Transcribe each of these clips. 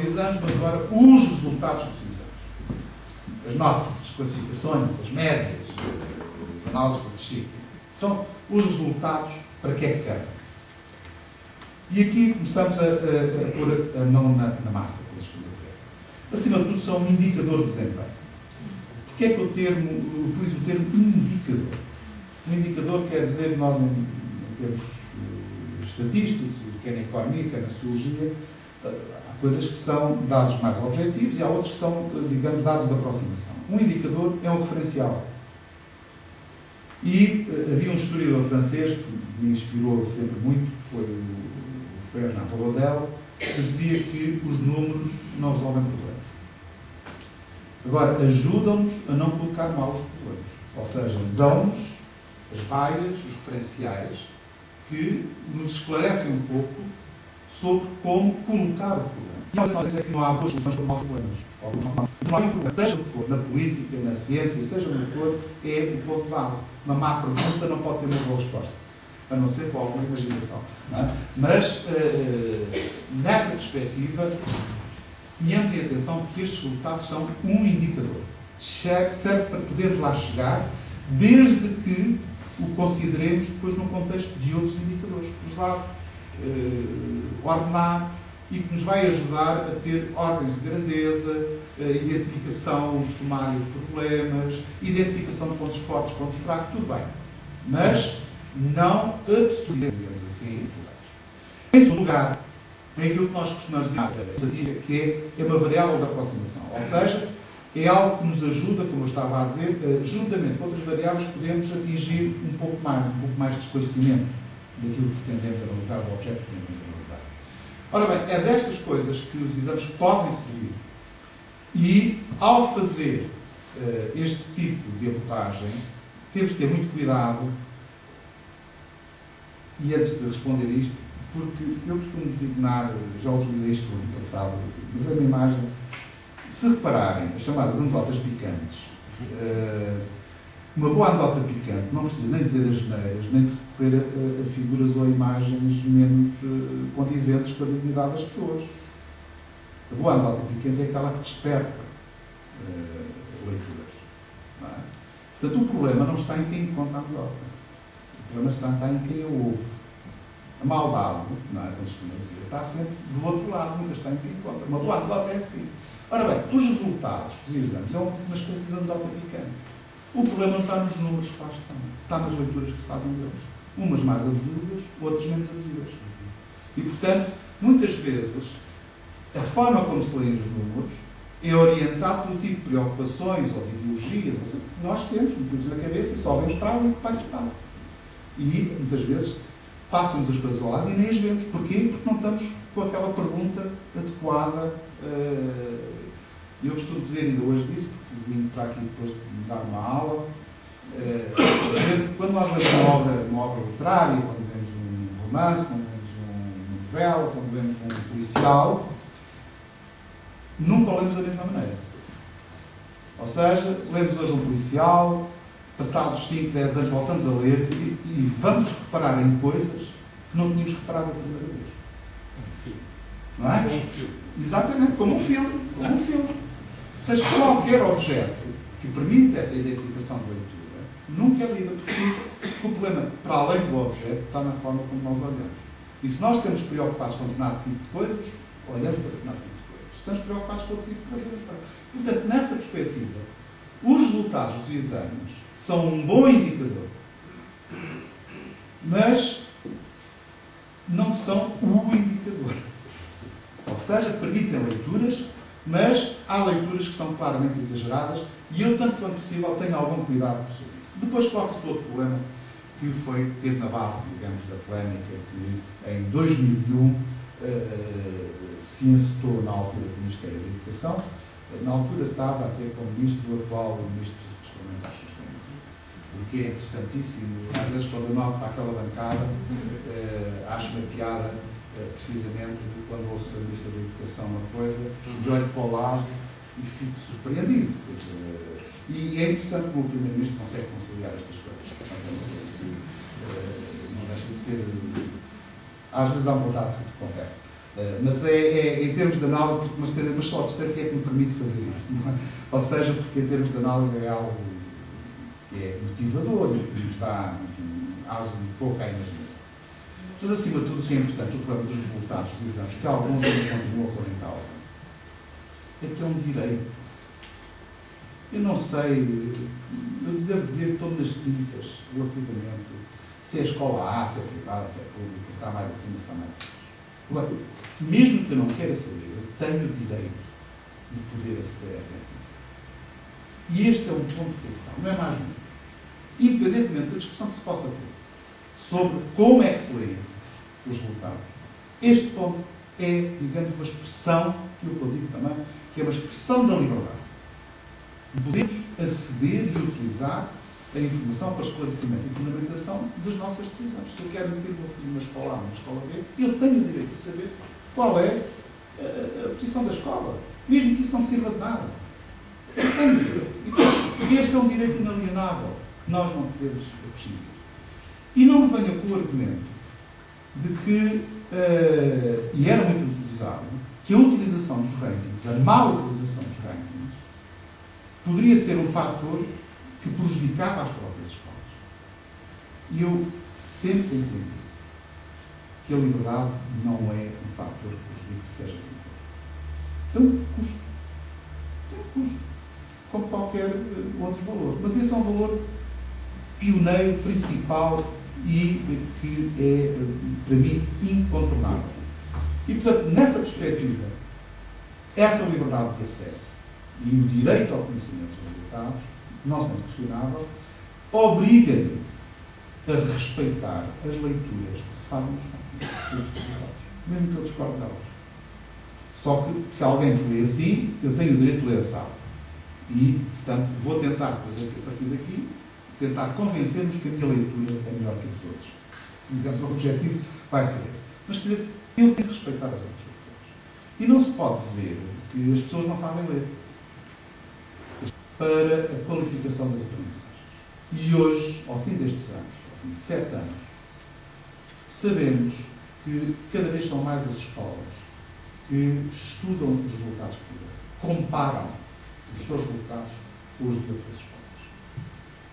os exames, mas agora os resultados dos exames. As notas, as classificações, as médias, as análises por discípulo. São os resultados para que é que servem. E aqui começamos a pôr a mão na massa, como se costuma dizer. Acima de tudo, são um indicador de desempenho. Porquê é que eu utilizo o termo indicador? Um indicador quer dizer que nós, em termos estatísticos, quer na economia, quer na sociologia, há coisas que são dados mais objetivos e há outros que são, digamos, dados de aproximação. Um indicador é um referencial. E havia um historiador francês que me inspirou sempre muito, que foi o Fernand Braudel, que dizia que os números não resolvem problemas. Agora, ajudam-nos a não colocar maus problemas. Ou seja, dão-nos as baias, os referenciais, que nos esclarecem um pouco sobre como colocar o problema. E nós dizemos que não há boas soluções para maus problemas. Não há um problema, seja o que for, na política, na ciência, seja o que for, é o ponto de base. Uma má pergunta não pode ter uma boa resposta, a não ser com alguma imaginação. Não é? Mas, nesta perspectiva, tenhamos em atenção que estes resultados são um indicador. Serve para podermos lá chegar, desde que o consideremos depois no contexto de outros indicadores. Cruzar, ordenar, e que nos vai ajudar a ter ordens de grandeza, identificação sumária de problemas, identificação de pontos fortes, pontos fracos, tudo bem. Mas não absolutamente assim. Em segundo lugar, é aquilo que nós costumamos dizer, que é uma variável de aproximação. Ou seja, é algo que nos ajuda, como eu estava a dizer, juntamente com outras variáveis, podemos atingir um pouco mais de esclarecimento daquilo que pretendemos analisar, o objeto que pretendemos analisar. Ora bem, é destas coisas que os exames podem servir. E, ao fazer este tipo de abordagem, temos que ter muito cuidado. E antes de responder isto, porque eu costumo designar, já utilizei isto no passado, mas é uma imagem, se repararem, as chamadas anedotas picantes, uma boa anedota picante não precisa nem dizer as neiras, nem de recorrer a figuras ou a imagens menos condizentes com a dignidade das pessoas. A boa anedota picante é aquela que desperta leituras. Não é? Portanto, o problema não está em quem conta a anedota. O problema está em quem a ouve. A maldade, não é, como se costuma dizer, está sempre do outro lado, nunca está em quem conta. Uma boa anedota é assim. Ora bem, os resultados dos exames é uma espécie de anedota picante. O problema não está nos números que lá estão, está nas leituras que se fazem deles. Umas mais abusivas, outras menos abusivas. E, portanto, muitas vezes, a forma como se leem os números é orientado pelo tipo de preocupações ou de ideologias que nós temos, muitas vezes na cabeça, e só vemos para ali e para aqui. E, muitas vezes, passam-nos as coisas ao lado e nem as vemos. Porquê? Porque não estamos com aquela pergunta adequada. Eu costumo dizer, ainda hoje disse, porque vim para aqui depois de me dar uma aula, quando nós lemos uma obra literária, quando vemos um romance, quando vemos uma novela, quando vemos um policial, nunca o lemos da mesma maneira. Ou seja, lemos hoje um policial, passados 5, 10 anos voltamos a ler e vamos reparar em coisas que não tínhamos reparado a primeira vez. Um filme. Não é? Como um filme. Exatamente, como um filme. Como um filme. Ou seja, qualquer objeto que permita essa identificação de leitura nunca é lida, porque o problema, para além do objeto, está na forma como nós olhamos. E se nós estamos preocupados com determinado tipo de coisas, olhamos para determinado tipo de coisas. Se estamos preocupados com outro tipo de coisas. Portanto, nessa perspectiva, os resultados dos exames são um bom indicador, mas não são o indicador. Ou seja, permitem leituras, mas há leituras que são claramente exageradas e eu, tanto quanto possível, tenho algum cuidado sobre isso. Depois coloca-se outro problema que teve na base, digamos, da polémica que em 2001 se encetou na altura do Ministério da Educação. Na altura estava até como ministro o atual ministro dos Parlamentares Sustentados. O que é interessantíssimo, às vezes quando eu noto para aquela bancada, acho uma piada, precisamente quando ouço a Ministra da Educação uma coisa, e olho para o lado e fico surpreendido. E é interessante como o Primeiro-Ministro consegue conciliar estas coisas. Portanto, é uma coisa que não deixa de ser, às vezes há vontade, confesso. Mas é em termos de análise, mas só a distância é que me permite fazer isso. Não é? Ou seja, porque em termos de análise é algo que é motivador e que nos dá, enfim, aso um pouco à imaginação. Mas, acima de tudo, o que é importante, o problema dos resultados dos exames, que alguns ainda continuam a pôr em causa, é que é um direito. Eu não sei, eu devo dizer que estou nas tintas relativamente se é escola A, se é privada, se é pública, se está mais acima, se está mais acima. Agora, mesmo que eu não queira saber, eu tenho o direito de poder aceder a essa informação. E este é um ponto fundamental, não é mais um. Independentemente da discussão que se possa ter sobre como é que se lê os resultados, este ponto é, digamos, uma expressão, que eu digo também, que é uma expressão da liberdade. Podemos aceder e utilizar a informação para esclarecimento e fundamentação das nossas decisões. Se eu quero meter o meu filho numa escola A ou numa escola B, eu tenho o direito de saber qual é a posição da escola, mesmo que isso não me sirva de nada. Eu tenho o direito. E este é um direito inalienável que nós não podemos prescindir. E não me venha com o argumento de que, e era muito utilizado, que a utilização dos rankings, a má utilização dos rankings, poderia ser um fator que prejudicava as próprias escolas. E eu sempre entendi que a liberdade não é um fator que prejudique, seja quem for. Tem um custo. Tem um custo. Como qualquer outro valor. Mas esse é um valor pioneiro, principal e que é, para mim, incontornável. E, portanto, nessa perspectiva, essa liberdade de acesso e o direito ao conhecimento dos resultados, não sendo questionável, obriga-lhe a respeitar as leituras que se fazem dos resultados, mesmo que eu discorde delas. Só que, se alguém lê assim, eu tenho o direito de ler assado. E, portanto, vou tentar, depois, a partir daqui, tentar convencer-nos que a minha leitura é melhor que a dos outros. Digamos, o objetivo vai ser esse. Mas, quer dizer, eu tenho que respeitar as outras leituras. E não se pode dizer que as pessoas não sabem ler para a qualificação das aprendizagens. E hoje, ao fim destes anos, ao fim de 7 anos, sabemos que cada vez são mais as escolas que estudam os resultados que tiveram, comparam os seus resultados com os de outras escolas.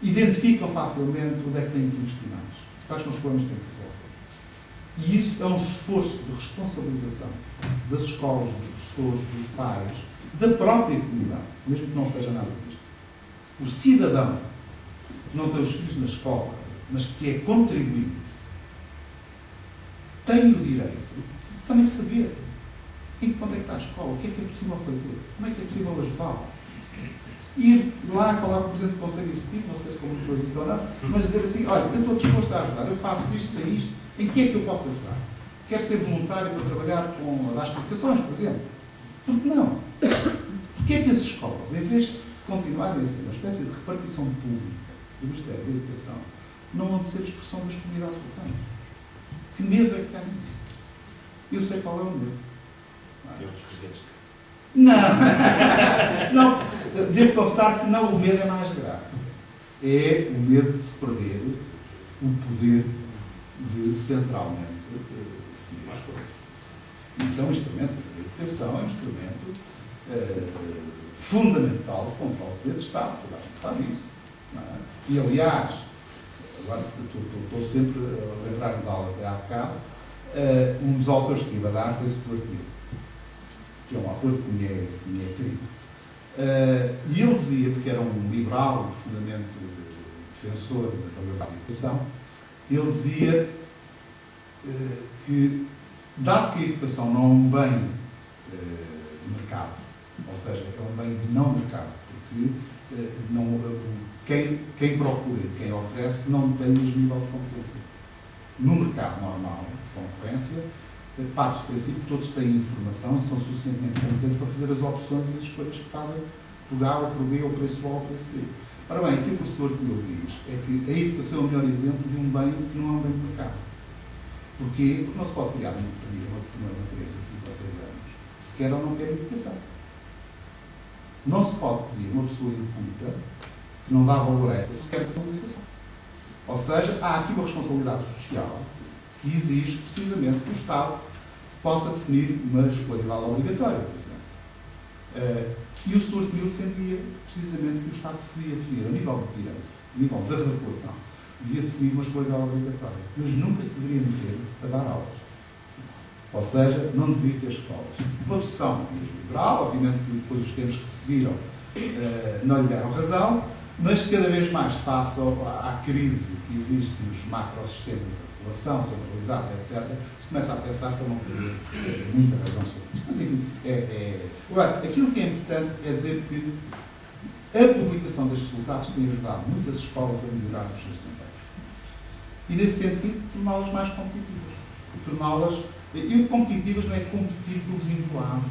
Identificam facilmente onde é que têm que investir mais, quais são os problemas que têm que resolver. E isso é um esforço de responsabilização das escolas, dos professores, dos pais, da própria comunidade, mesmo que não seja nada disto. O cidadão que não tem os filhos na escola, mas que é contribuinte, tem o direito de também saber em que ponto é que está a escola, o que é possível fazer, como é que é possível ajudá-lo. Ir lá falar com o Presidente do Conselho Executivo, não sei se com muito coisa ou não, mas dizer assim, olha, eu estou disposto a ajudar, eu faço isto, sei isto, em que é que eu posso ajudar? Quero ser voluntário para trabalhar com as explicações, por exemplo. Por que não? Porque é que as escolas, em vez de continuarem a ser uma espécie de repartição pública do Ministério da Educação, não vão ser a expressão das comunidades locais? Que medo é que há nisso? Eu sei qual é o medo. E outros presidentes? Não! Não, devo confessar que não, o medo é mais grave. É o medo de se perder o poder de centralmente definir as coisas. Isso é um instrumento, a educação é um instrumento fundamental do controle do poder de Estado, toda a gente sabe isso. Não é? E, aliás, agora estou sempre a lembrar-me da aula de há bocado, um dos autores que iba a dar foi Stuart Mill, que é um autor que me é querido. E ele dizia, porque era um liberal e profundamente defensor da liberdade de educação, ele dizia que, dado que a educação não é um bem de mercado, ou seja, é um bem de não mercado, porque quem procura e quem oferece não tem o mesmo nível de competência. No mercado normal, de concorrência, parte-se do princípio que todos têm informação e são suficientemente competentes para fazer as opções e as escolhas que fazem por A ou por B, ou preço A ou preço B. Ora bem, aquilo que o Stuart Mill diz é que a educação é o melhor exemplo de um bem que não é um bem de mercado. Porquê? Porque não se pode criar uma criança de 5 a 6 anos se quer ou não quer educação. Não se pode pedir uma pessoa inculta que não dá valor a ela se quer educação. Ou seja, há aqui uma responsabilidade social que exige precisamente que o Estado possa definir uma escolha de aula obrigatória, por exemplo. E o Stuart Mill defendia precisamente que o Estado devia definir, a nível do direito, a nível da regulação, devia definir uma escolha de aula obrigatória, mas nunca se deveria meter a dar aulas. Ou seja, não deveria ter escolas. Uma posição liberal, obviamente que depois os tempos que se seguiram não lhe deram razão, mas cada vez mais, face à crise que existe nos macrosistemas de regulação, centralizados, etc., se começa a pensar se eu não teria muita razão sobre isto. Mas, enfim, Agora, aquilo que é importante é dizer que a publicação destes resultados tem ajudado muitas escolas a melhorar os seus desempenhos. E, nesse sentido, torná-las mais competitivas. E competitivas não é competir com o vizinho do lado.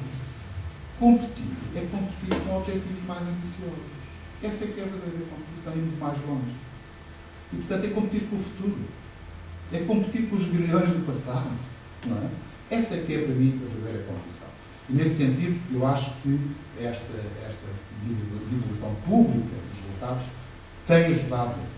Competir é competir com objetivos mais ambiciosos. Essa é que é a verdadeira competição e irmos mais longe. E, portanto, é competir com o futuro. É competir com os grilhões do passado. Não é? Essa é que é, para mim, a verdadeira competição. E, nesse sentido, eu acho que esta divulgação pública dos resultados tem ajudado nesse